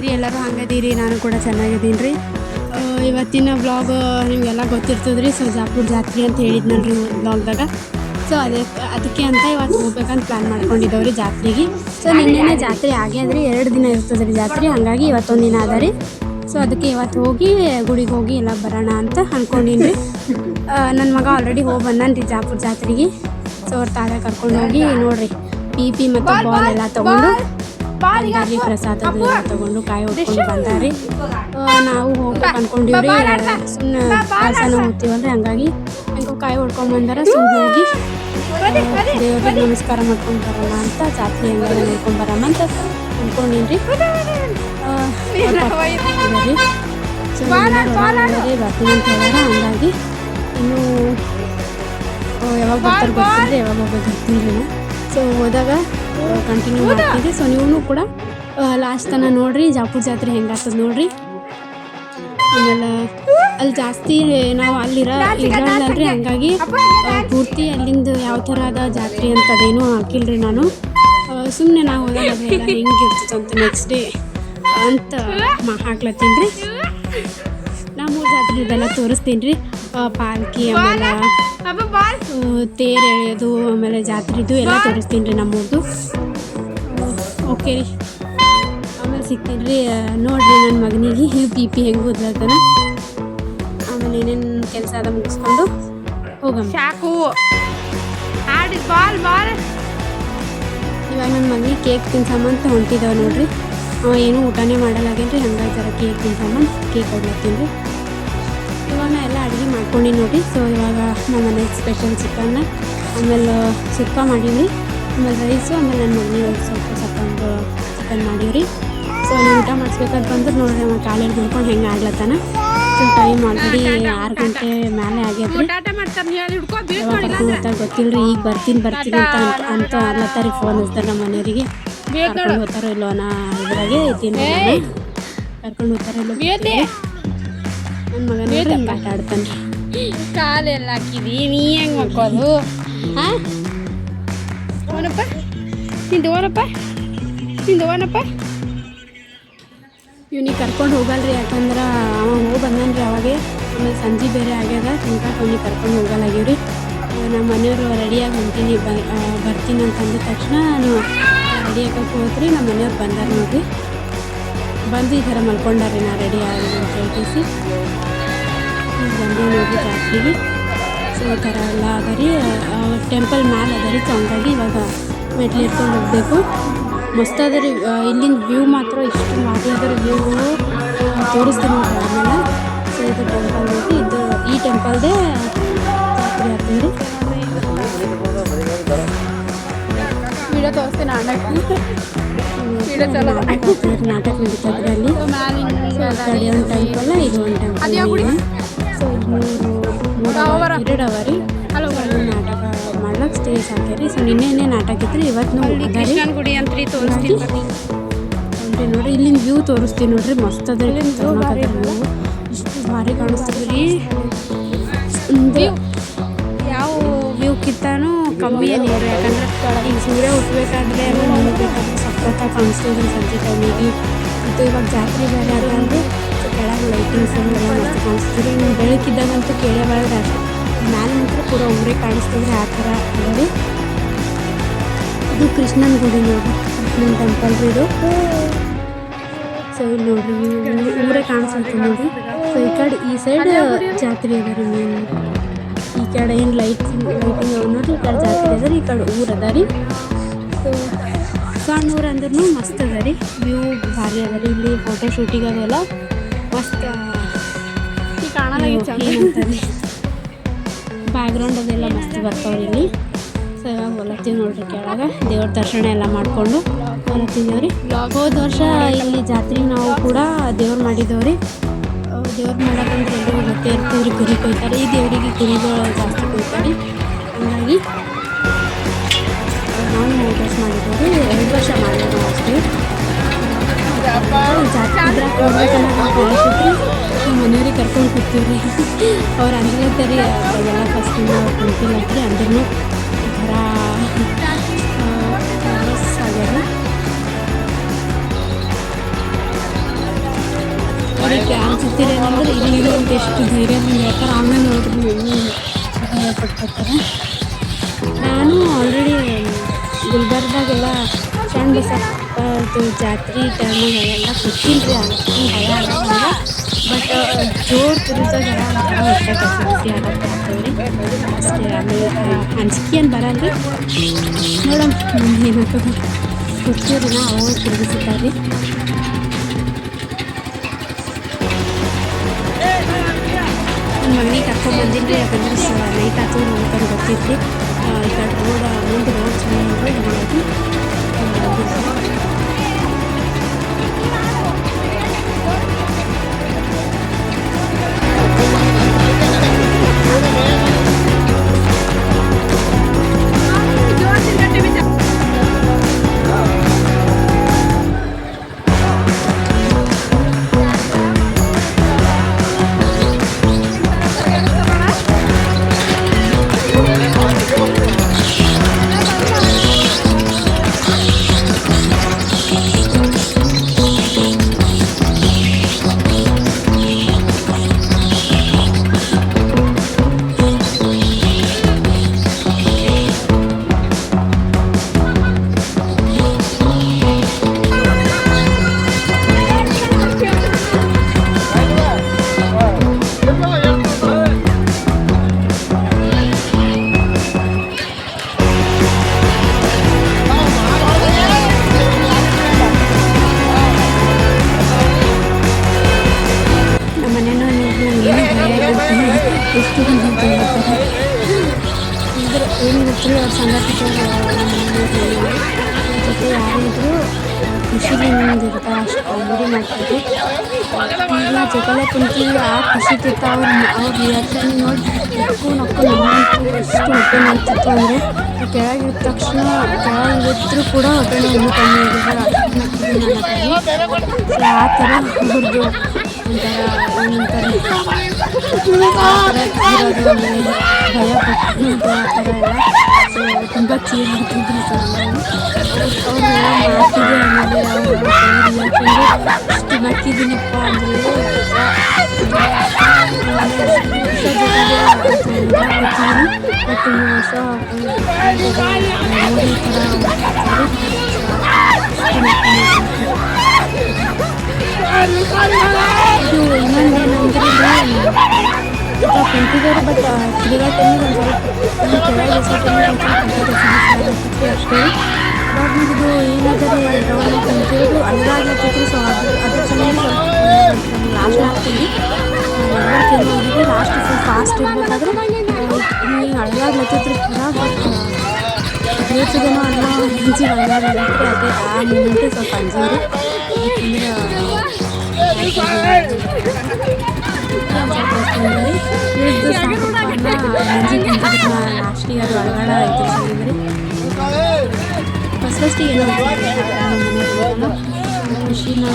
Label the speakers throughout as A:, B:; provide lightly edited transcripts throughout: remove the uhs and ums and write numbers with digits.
A: ಹೆಂಗದಿರಿ ಎಲ್ಲರೂ ಹಂಗದೀರಿ? ನಾನು ಕೂಡ ಚೆನ್ನಾಗಿದ್ದೀನಿ ರೀ. ಇವತ್ತಿನ ವ್ಲಾಗ್ ನಿಮಗೆಲ್ಲ ಗೊತ್ತಿರ್ತದೆ ರೀ. ಸೊ ಜಾಪುರ ಜಾತ್ರೆ ಅಂತ ಹೇಳಿದ್ನಲ್ರಿ ವ್ಲಾಗ್ದಾಗ. ಸೊ ಅದಕ್ಕೆ ಅಂತ ಇವತ್ತು ಹೋಗ್ಬೇಕಂತ ಪ್ಲ್ಯಾನ್ ಮಾಡ್ಕೊಂಡಿದ್ದೇವೆ ರೀ ಜಾತ್ರೆಗೆ. ಸೊ ನಿನ್ನೆ ಜಾತ್ರೆ ಆಗ್ಯಾದ್ರಿ, 2 ದಿನ ಇರ್ತದೆ ರೀ ಜಾತ್ರೆ. ಹಾಗಾಗಿ ಇವತ್ತೊಂದು ದಿನ ಅದ ರೀ. ಸೊ ಅದಕ್ಕೆ ಇವತ್ತು ಹೋಗಿ ಗುಡಿಗೆ ಹೋಗಿ ಎಲ್ಲ ಬರೋಣ ಅಂತ ಅಂದ್ಕೊಂಡೀನಿ ರೀ. ನನ್ನ ಮಗ ಆಲ್ರೆಡಿ ಹೋಗಿ ಬಂದಾನ ರೀ ಜಾಪುರ ಜಾತ್ರೆಗೆ. ಸೊ ಅವ್ರ ತಾವೇ ಕರ್ಕೊಂಡು ಹೋಗಿ ನೋಡಿರಿ ಪಿ ಮತ್ತು ಬಾಲ್ ಎಲ್ಲ ತೊಗೊಂಡು ಬಂದಾರಿ, ಪ್ರಸಾದ ಎಲ್ಲ ತೊಗೊಂಡು ಕಾಯಿ ಹೊಡ್ಕೊಂಡು ಬಂದಾರಿ. ನಾವು ಹೋಗ್ಬೇಕು ಅಂದ್ಕೊಂಡಿವ್ರಿ. ಸುಮ್ಮನೆ ಕೆಲಸನ ಹೋಗ್ತೀವಲ್ರಿ, ಹಂಗಾಗಿ ಹೆಂಗೋ ಕಾಯಿ ಹೊಡ್ಕೊಂಡು ಬಂದಾರ. ಸುಮ್ಮನೆ ಹೋಗಿ ದೇವ್ರಿಗೆ ನಮಸ್ಕಾರ ಮಾಡ್ಕೊಂಡು ಬರೋಣ ಅಂತ, ಜಾತ್ರೆ ಹೆಂಗೆಲ್ಲ ನೋಡ್ಕೊಂಡು ಬರೋಣ ಅಂತ ಅಂದ್ಕೊಂಡೀನಿ ರೀ. ಸೊ ಬರ್ತೀನಿ ಅಂತ ಹೇಳ್ಯಾರ. ಹಂಗಾಗಿ ಇನ್ನೂ ಯಾವಾಗ ಬರ್ತಾರೆ ಗೊತ್ತಿದ್ರೆ ಯಾವಾಗ ಹೋಗೋದು ಗೊತ್ತಿಲ್ಲ ರೀ. ಸೊ ಹೋದಾಗ ಕಂಟಿನ್ಯೂ ಮಾಡ್ತಿದ್ದೆ. ಸೊ ನೀವು ಕೂಡ ಲಾಸ್ಟ್ ತನಕ ನೋಡಿರಿ, ಜಾಪುರ ಜಾತ್ರೆ ಹೆಂಗಾಗ್ತದೆ ನೋಡಿರಿ. ಆಮೇಲೆ ಅಲ್ಲಿ ಜಾಸ್ತಿ ನಾವು ಇರಲ್ಲಲ್ರಿ, ಹಂಗಾಗಿ ಪೂರ್ತಿ ಅಲ್ಲಿಂದ ಯಾವ ಥರ ಅದ ಜಾತ್ರೆ ಅಂತ ಅದೇನೂ ಹಾಕಿಲ್ರಿ ನಾನು. ಸುಮ್ಮನೆ ನಾವು ಹೋದಾಗ ಅದೆಲ್ಲ ಹೆಂಗಿರ್ತದೆ ಅಂತ ನೆಕ್ಸ್ಟ್ ಡೇ ಅಂತ ಹಾಕ್ಲತ್ತೀನಿ ರೀ. ನಾ 3 ಜಾತ್ರೆ ಇದೆಲ್ಲ ತೋರಿಸ್ತೀನಿ ರೀ. ಪಾಲ್ಕಿ, ಆಮೇಲೆ ತೇರು ಎಳೆಯೋದು, ಆಮೇಲೆ ಜಾತ್ರೆದು ಎಲ್ಲ ತೋರಿಸ್ತೀನಿ ರೀ ನಮ್ಮೂರ್ದು. ಓಕೆ ರೀ, ಆಮೇಲೆ ಸಿಗ್ತೀನಿ ರೀ. ನೋಡಿರಿ ನನ್ನ ಮಗನಿಗೆ ಪಿ ಹೆಂಗೆ ಓದ್ಲತ್ತಾನ. ಆಮೇಲೆ ಏನೇನು ಕೆಲಸ ಅದ ಮುಗಿಸ್ಕೊಂಡು ಹೋಗಮ್ಮ. ಇವಾಗ ನನ್ನ ಮಗನಿಗೆ ಕೇಕ್ ತಿನ್ಸಮ್ಮಂತ ಹೊಂಟಿದ್ದಾವೆ ನೋಡಿರಿ. ಏನೂ ಊಟನೇ ಮಾಡಲಾಗೇನ್ರಿ, ಹಂಗಾಗಿ ಜರ ಕೇಕ್ ತಿನ್ಸಮ್ಮಂತ ಕೇಕ್ ಕೊಡ್ಲತ್ತೀನಿ ರೀ. ಇವಾಗ ನಾ ಎಲ್ಲ ಅಡುಗೆ ಮಾಡ್ಕೊಂಡಿನಿ ನೋಡಿರಿ. ಸೊ ಇವಾಗ ನಮ್ಮ ಮನೆಗೆ ಸ್ಪೆಷಲ್ ಚಿಕನ್ನ, ಆಮೇಲೆ ಸುಕ್ಕ ಮಾಡೀವಿ, ಆಮೇಲೆ ರೈಸು, ಆಮೇಲೆ ನನ್ನ ಮನೆಗೆ ಸ್ವಲ್ಪ ಚಿಕನ್ ಮಾಡೀವ್ರಿ. ಸೊ ನೀವು ಊಟ ಮಾಡಿಸ್ಬೇಕಂತ ಬಂದ್ರೆ ನೋಡ್ರಿ, ಅವ ಕಾಲೇಜ್ ಬಿಡ್ಕೊಂಡು ಹೆಂಗೆ ಆಗ್ಲತ್ತಾನ. ಸೊ ಟೈಮ್ ಆಲ್ರೆಡಿ 6 ಗಂಟೆ ಮೇಲೆ ಆಗ್ಯದ್ರಿ. ಗೊತ್ತಿಲ್ಲ ರೀ, ಈಗ ಬರ್ತೀನಿ ಅಂತ ಅಲ್ಲತ್ತಾರಿ. ಫೋನ್ ಹಚ್ತಾರೆ ನಮ್ಮ ಮನೆಯವರಿಗೆ, ಕರ್ಕೊಂಡು ಹೋಗ್ತಾರೋ ಇಲ್ಲೋ ನಾ ಇದ್ರಾಗೆ ಇದ್ದೀನಿ, ಕರ್ಕೊಂಡು ಹೋಗ್ತಾರೋ ಇಲ್ಲೋ. ನನ್ನ ಮಗನ ಹಿಂಗೆ ಆಟ ಆಡ್ತಾನೆ. ಕಾಲೆಲ್ಲ ಹಾಕಿದಿ, ನೀ ಹೆಂಗೆ ಮಕ್ಕೋದು? ಹಾಂ ಓನಪ್ಪ, ತಿಂದು ಓನಪ್ಪ. ಇವ್ನಿಗೆ ಕರ್ಕೊಂಡು ಹೋಗಲ್ರಿ, ಯಾಕಂದ್ರೆ ಅವ ಹೋಗಿ ಬಂದನ್ರಿ ಅವಾಗೆ. ಆಮೇಲೆ ಸಂಜೆ ಬೇರೆ ಆಗ್ಯದ, ತಿನ್ಕಾಕ ಅವ್ನಿಗೆ ಕರ್ಕೊಂಡು ಹೋಗಲ್ಲಾಗ್ಯವ್ರಿ. ನಮ್ಮ ಮನೆಯವರು ರೆಡಿಯಾಗಿ ಹೊಂಟೀನಿ ಬರ್ತೀನಿ ಅಂತ ಅಂದ ತಕ್ಷಣ ನಾನು ರೆಡಿ ಆಗಕ್ಕೆ ಹೋದ್ರಿ. ನಮ್ಮ ಮನೆಯವ್ರು ಬಂದಾರ ನೋಡ್ರಿ, ಬಂದು ಈ ಥರ ಮಲ್ಕೊಂಡಾರಿ. ನಾ ರೆಡಿ ಆಗಿದೆ ಅಂತ ಹೇಳ್ತೀಸಿ ಬಂದು ನೋಡ್ರಿ ಜಾತ್ರೆಗೆ. ಸೊ ಈ ಥರ ಎಲ್ಲ ಅದ ರೀ. ಟೆಂಪಲ್ ಮ್ಯಾಲೆ ಅದ ರೀ. ಸೊ ಹಂಗಾಗಿ ಇವಾಗ ಮೆಟ್ಲು ಇಟ್ಕೊಂಡು ಹೋಗಬೇಕು. ಮಸ್ತ್ ಅದ ರೀ. ಇಲ್ಲಿಂದ ವ್ಯೂ ಮಾತ್ರ ಇಷ್ಟು ಮಾತಾಡೋದ್ರ ವ್ಯೂ ತೋರಿಸ್ತೀನಿ ನೋಡ್ರಿ ಆಮೇಲೆ. ಸೊ ಇದು ಟೆಂಪಲ್ ಹೋಗಿ ಇದು ಈ ಟೆಂಪಲ್ದೇ ಜಾತ್ರೆ ಆಗ್ತೀನಿ ರೀ. ವಿಡಿಯೋ ತೋರಿಸ್ತೀನಿ, ನಾಟಕ ನಡೀತದ್ರಿ ಅಲ್ಲಿ. ಕಡೆ ಒಂದು ಟೆಂಪಲ್, ಇದು ಒಂದು ಟೆಂಪಲ್. ಸೊ 2 ಅವ ರೀ. ನಾಟಕ ಮಾಡ್ಲಕ್ಕೆ ಸ್ಟೇಜ್ ಹಾಕ್ಯಾರಿ. ಸೊ ನಿನ್ನೆ ನಾಟಕ ಇತ್ತು, ಇವತ್ತು ಗುಡಿ ಅಂತ ತೋರಿಸ್ತೀನಿ ನೋಡ್ರಿ. ಇಲ್ಲಿಂದ ವ್ಯೂ ತೋರಿಸ್ತೀನಿ ನೋಡ್ರಿ, ಮಸ್ತ್ ಅದ ರೀ. ಇಷ್ಟು ಭಾರಿ ಕಾಣಿಸ್ತದೆ ರೀ. ಯಾವ ವ್ಯೂಕ್ಕಿಂತನೂ ಕಮ್ಮಿ ಏನಿಲ್ಲ, ಯಾಕಂದ್ರೆ ಈಗ ಸೂರ್ಯ ಹುಟ್ಟಬೇಕಾದ್ರೆ ನೋಡ್ಬೇಕಾದ್ರೆ ಸಖತ್ತಾಗಿ ಕಾಣಿಸ್ತದೆ ಸಂಜೆ ಟೈಮಿಗೆ. ಮತ್ತು ಇವಾಗ ಜಾತ್ರೆ ಬೇರೆ ಅದಂದ್ರೆ ಕೆಳಗೆ ಲೈಟಿಂಗ್ಸ್ ಎಲ್ಲ ಮಸ್ತ್ ಕಾಣಿಸ್ತೀರಿ. ಬೆಳಕಿದ್ದಾಗಂತೂ ಕೇಳೇ ಬರೋದು ಅಷ್ಟು, ಮ್ಯಾಲೆ ಮಾತ್ರ ಪೂರ ಊರೇ ಕಾಣಿಸ್ತಿದ್ರೆ ಆ ಥರ ಅದ ರೀ. ಇದು ಕೃಷ್ಣನ ಗುಡಿ ನೋಡ್ರಿ, ಕೃಷ್ಣನ ಟೆಂಪಲ್ ರೀ ಇದು. ಸೊ ಇಲ್ಲಿ ನೋಡ್ರಿ ಊರೇ ಕಾಣಿಸುತ್ತೆ ನೋಡ್ರಿ. ಸೊ ಈ ಸೈಡ್ ಜಾತ್ರೆ ಅದ ರೀ. ಮೇನ್ ಈ ಕಡೆ ಏನು ಲೈಟಿಂಗ್ ನೋಡ್ರಿ, ಈ ಕಡೆ ಜಾತ್ರೆ ಅದ ರೀ, ಈ ಕಡೆ ಊರು ಅದ ರೀ. ಸೊ ಸಣ್ಣ ಊರು ಅಂದ್ರೂ ಮಸ್ತ್ ಅದ ರೀ. ವ್ಯೂ ಭಾರಿ ಅದ ರೀ. ಇಲ್ಲಿ ಫೋಟೋ ಶೂಟಿಂಗ್ ಅದೆಲ್ಲ ಮಸ್ತ್ ಏನಂತಾರೆ, ಬ್ಯಾಕ್ಗ್ರೌಂಡ್ ಅದೆಲ್ಲ ಮಸ್ತ್ ಬರ್ತಾವ್ರಿ ಇಲ್ಲಿ. ಸೊ ಇವಾಗ ಹೊಲತ್ತೀವಿ ನೋಡ್ರಿ ಕೆಳಗೆ. ದೇವ್ರ ದರ್ಶನ ಎಲ್ಲ ಮಾಡಿಕೊಂಡು ಹೊಲತ್ತಿದ್ದೇವ್ರಿ. ಹೋದ ವರ್ಷ ಇಲ್ಲಿ ಜಾತ್ರೆಗೆ ನಾವು ಕೂಡ ದೇವ್ರು ಮಾಡಿದ್ದೇವ್ರಿ. ದೇವ್ರು ಮಾಡೋದಂದ್ರೆ ಎಲ್ಲರೂ ಗೊತ್ತೇ ಇರ್ತೀವ್ರಿ, ಕುರಿ ಕೊಯ್ತಾರೆ. ಈ ದೇವರಿಗೆ ಕುರಿಗಳು ಜಾಸ್ತಿ ಕೊಯ್ತಾರೆ. ಹಂಗಾಗಿ ನಾವು 3 ವರ್ಷ ಮಾಡಿದ್ದೇವ್ರಿ, 2 ವರ್ಷ ಮಾಡಿದ್ರು ಅಷ್ಟೇ. ಜಾತ್ರೆ ಇದ್ರಾಗ ಹೋಗ್ಬೇಕಂದ್ರೆ ನಮ್ಮ ಮನೆಯವ್ರಿಗೆ ಕರ್ಕೊಂಡು ಕೂತೀವ್ರಿ. ಅವ್ರು ಅಂದ್ರತ್ತರಿ ಎಲ್ಲ ಫಸ್ಟಿಂದ ಅವ್ರು ಕುಂತಿಲ್ಲತ್ರಿ. ಅಂದ್ರೂ ಥರ ಆಗ್ಯಾರ. ಅದಕ್ಕೆ ಅನ್ಸುತ್ತೀರೇನಂದ್ರೆ ಇಲ್ಲಿ ಅಂತ ಎಷ್ಟು ಧೈರ್ಯದಿಂದ ಹೇಳ್ತಾರೆ. ಆಮೇಲೆ ನೋಡ್ರಿ ಹೆಂಗೆ ಭಯಪಡ್ತಾರೆ. ನಾನು ಆಲ್ರೆಡಿ ಗುಲ್ಬರ್ದಾಗೆಲ್ಲ ಶರಣ ಬಸಪ್ಪದು ಜಾತ್ರೆ ಟೈಮಾಗ ಎಲ್ಲ ಕೊಟ್ಟಿನಿ ರೀ. ಅದಕ್ಕೆ ಭಯ ಆಗಲ್ಲ. ಬಟ್ ಜೋರು ತಿರುಗಿದಾಗ ಹೊಟ್ಟೆ ಕಸಿ ಆಗತ್ತೇವ್ರಿ ಅಷ್ಟೇ. ಆಮೇಲೆ ಅಂಜಿಕೆ ಏನು ಬರಲ್ಲ ರೀ. ನೋಡೋಣ ಮುಂದೆ ಏನಾಗ್ತದೆ ಗೊತ್ತಿರಿ. ಅವಾಗ ತಿರುಗಿಸುತ್ತಾರೆ ರೀ. ನನ್ನ ಮಗನಿಗೆ ಕರ್ಕೊಂಡ್ಬಂದಿನಿ ರೀ. ಯಾಕಂದ್ರೆ ನೈಟ್ ಆಯ್ತು ನಮ್ಗೆ ಗೊತ್ತಿತ್ತು ಈ ಕಡೆ ರೋಡ್ ಮುಂದೆ ರೋಡ್ ಚೆನ್ನಾಗಿ ಹಾಗಾಗಿ ಎಷ್ಟು ಅಂದ್ರೆ ಏನಿರುತ್ತೆ ಅವ್ರ ಸಂಗತಿಗಳು ಜೊತೆ ಯಾರಿದ್ರು ಖುಷಿಲಿಂದ ಇರ್ತಾರೆ. ಅಷ್ಟು ಕಾಮಿಡಿ ಮಾಡ್ತಾರೆ. ಈಗ ಜೊತೆಲೆ ಕುಂತೀವಿ ಆ ಖುಷಿ ತಿರ್ತ ಅವ್ರ ರಿಯಾಕ್ಷನ್ ನೋಡಿ ನಕ್ಕು ನಮ್ಮಂತೂ ಎಷ್ಟು ಹೊಟ್ಟೆ ಮಾಡ್ತಿತ್ತು ಅಂದರೆ ಕೆಳಗಿದ ತಕ್ಷಣ ಕೆಳಗಿದ್ರು ಕೂಡ ಹೊಟ್ಟೆ ಇನ್ನೂ ಕಮ್ಮಿ ಆಗಿದ್ದಾರೆ. ಆ ಥರ ಅವ್ರದ್ದು ಒಂಥರ ಏನಂತಾರೆ ಭಯ ಪಟ್ಟು ಆ ಥರ ಎಲ್ಲ. ಸೊ ತುಂಬ ಚೀರ್ ಮಾಡ್ತಿದ್ರು ಸರ್. ಅವ್ರು ಮಾಡ್ತಿದ್ದೆ ಆಮೇಲೆ ಇಷ್ಟು ನಕ್ಕಿದ್ದೀನಪ್ಪ ಅಂದರೆ ಮತ್ತು ಈ ವರ್ಷ ನೋಡಿ ಈ ಥರ ಇದು ಇನ್ನೊಂದೇನಂದ್ರೆ ಕುಂತಿದ್ದಾರೆ. ಬಟ್ ತಿರುಗಾ ಟೈಮಿಗೆ ಒಂದು ಸ್ವಲ್ಪ ಕೆಳಗೆ ಅಷ್ಟೇ. ಬಟ್ ಇದು ಏನಾದರೆ ಕುಂತಿರೋದು ಅಲ್ಲಾಗ್ಲತ್ತಿದ್ರು. ಸೊ ಅದ್ರ ಸಲುವಾಗಿ ಲಾಸ್ಟ್ ಆಗ್ತೀವಿ. ಹೋಗಿದ್ರೆ ಲಾಸ್ಟ್ ಫುಲ್ ಫಾಸ್ಟ್ ಇರಬೇಕಾದ್ರೆ ಹಿಂಗೆ ಅಲ್ಲಾಗ್ಲತ್ತಿದ್ರು ಕೂಡ. ಬಟ್ ದೇವತೆಗೇನೋ ಅಲ್ಲ ಹಿಂಚಿ ಅಲ್ಲಾಗ್ಲತ್ತಿದ್ರೆ ಅದೇ ಆ ಮೂಮೆಂಟೇ ಸ್ವಲ್ಪ ಅಂಜೋರು. ಯಾಕಂದ್ರೆ ಮಂಜಿ ಕುಂತಿದ್ರು ಲಾಸ್ಟಿಗೆ ಅದು ಅಳಗಾಡ ಆಯಿತು ಅಂದರೆ ಫಸ್ಟಿಗೆ ಏನೋ ಖುಷಿನ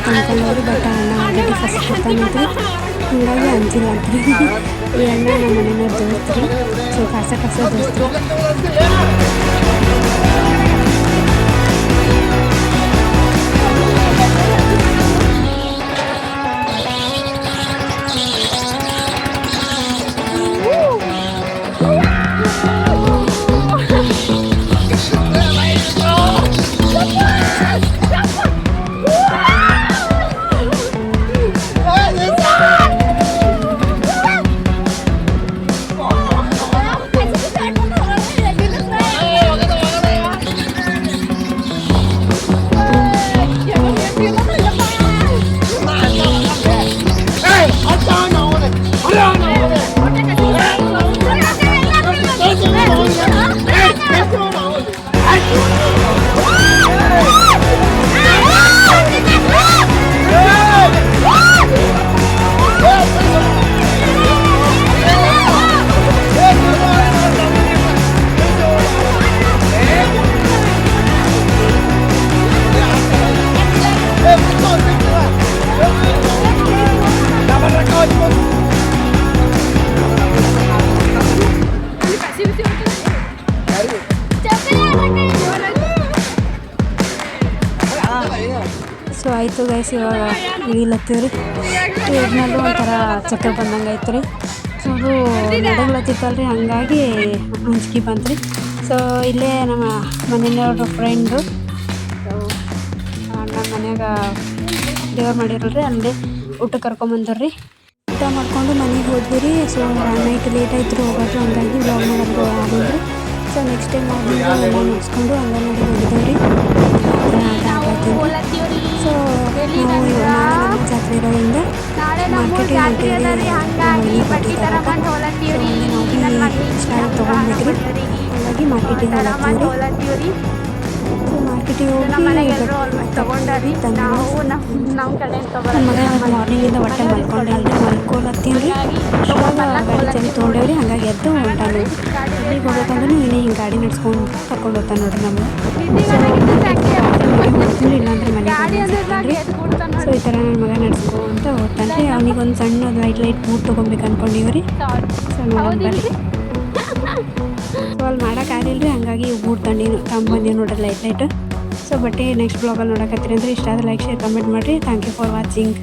A: ಅಂದ್ಕೊಂಡವ್ರು. ಬಟ್ ಅಣ್ಣ ಆಲ್ರೆಡಿ ಫಸ್ಟ್ ಬರ್ತಾನಂತ ಹೀಗಾಗಿ ಅಂಜಿಲ್ಲ ಅಂತೀವಿ. ಈ ಅಣ್ಣ ನಮ್ಮ ಮನೆಯವ್ರ ದೋಸ್ತರು. ಸೊ ಕಸ ದೋಸ್ತರು. ಸೊ ಗೈಸ್ ಇವಾಗ ಇಳಿಲತ್ತೀವ್ರಿ. ಇದ್ನಲ್ಲೂ ಒಂಥರ ಚಕ್ರ ಬಂದಂಗೆ ಐತೆ ರೀ. ಸೊ ಅದು ನಡಗ್ಲತ್ತಿತ್ತಲ್ರಿ, ಹಂಗಾಗಿ ಅಂಜಿಕೆ ಬಂತು ರೀ. ಸೊ ಇಲ್ಲೇ ನಮ್ಮ ಮನೆಯವ್ರ ಫ್ರೆಂಡು ನಮ್ಮ ಮನ್ಯಾಗ ದೇವ್ರು ಮಾಡಿರಲ್ರಿ, ಅಲ್ಲೇ ಊಟಕ್ಕೆ ಕರ್ಕೊಂಬಂದ್ರಿ. ಊಟ ಮಾಡ್ಕೊಂಡು ಮನೆಗೆ ಹೋದ್ವಿ ರೀ. ಸೊ ನೈಟ್ ಲೇಟ್ ಆಯ್ತು ರೀ ಹೋಗೋದು, ಹಂಗಾಗಿ ಬ್ಲಾಗ್ ಮಾಡೋದು ಆಗಿದ್ರಿ. ಸೊ ನೆಕ್ಸ್ಟ್ ಟೈಮ್ ಎಲ್ಲ ಮುಗಿಸ್ಕೊಂಡು ಅಂಗನವಾಡಿ ಹೋಗಿದ್ದೇವೆ ರೀ. ಸೊ ನಾವು ನಾಳೆ ಜಾತ್ರೆ ಇರೋದ್ರಿಂದ ಮಾರ್ಕೆಟಿಗೆ ಹೊಂಟೇವಿ. ತೊಗೊಂಡ್ಬೇಕ್ರಿ, ಹಾಗಾಗಿ ಮಾರ್ಕೆಟಿಗೆ ಹೋಗ್ತೀವಿ. ಮಾರ್ಕೆಟಿಗೆ ಹೋಗಿ
B: ತಗೊಂಡ್ರಿ ನಾವು ನಮ್ಮ ಕಡೆ
A: ಮಾರ್ನಿಂಗಿಂದ ಹೊಟ್ಟೆ ಮಲ್ಕೊಳತ್ತೀನಿ ರೀ. ಗಾಡಿ ಚಂದ ತೊಗೊಂಡೇವ್ರಿ, ಹಂಗಾಗಿ ಎದ್ದು ಹೊಂಟಾನು. ಇಲ್ಲಿಗೆ ಹೋಗ್ಬೇಕಂದ್ರೆ ಇನ್ನೇ ಹಿಂಗೆ ಗಾಡಿ ನಡ್ಸ್ಕೊಂಡು ಕರ್ಕೊಂಡು ಹೋಗ್ತಾನೆ ನೋಡ್ರಿ ನಮ್ಗೆ. ಹೋಗ್ತೀನಿ, ಇಲ್ಲಾಂದ್ರೆ ಮನೆಗೆ. ಸೊ ಈ ಥರ ನನ್ನ ಮಗ ನಡ್ಸ್ಕೊಂತ ಹೋಗ್ತಾನೆ ರೀ. ಅವನಿಗೊಂದು ಸಣ್ಣ ಲೈಟ್ ಬೂಟ್ ತೊಗೊಬೇಕು ಅನ್ಕೊಂಡಿವಿ ರೀ. ಸೊ ನೋಡೋಣ ಬರ್ರಿ. ಸೊ ಅಲ್ಲಿ ಮಾಡೋಕ್ಕಾಗಲಿಲ್ಲ ರೀ, ಹಂಗಾಗಿ ಬೂಟ್ ತಂಬಂದೀವಿ ನೋಡ್ರಿ ಲೈಟ್. ಸೊ ಬಟ್ಟೆ ನೆಕ್ಸ್ಟ್ ಬ್ಲಾಗಲ್ಲಿ ನೋಡಕತ್ತೀರಿ ಅಂದರೆ ಇಷ್ಟ ಆದರೆ ಲೈಕ್ ಶೇರ್ ಕಮೆಂಟ್ ಮಾಡಿರಿ. Thank you for watching.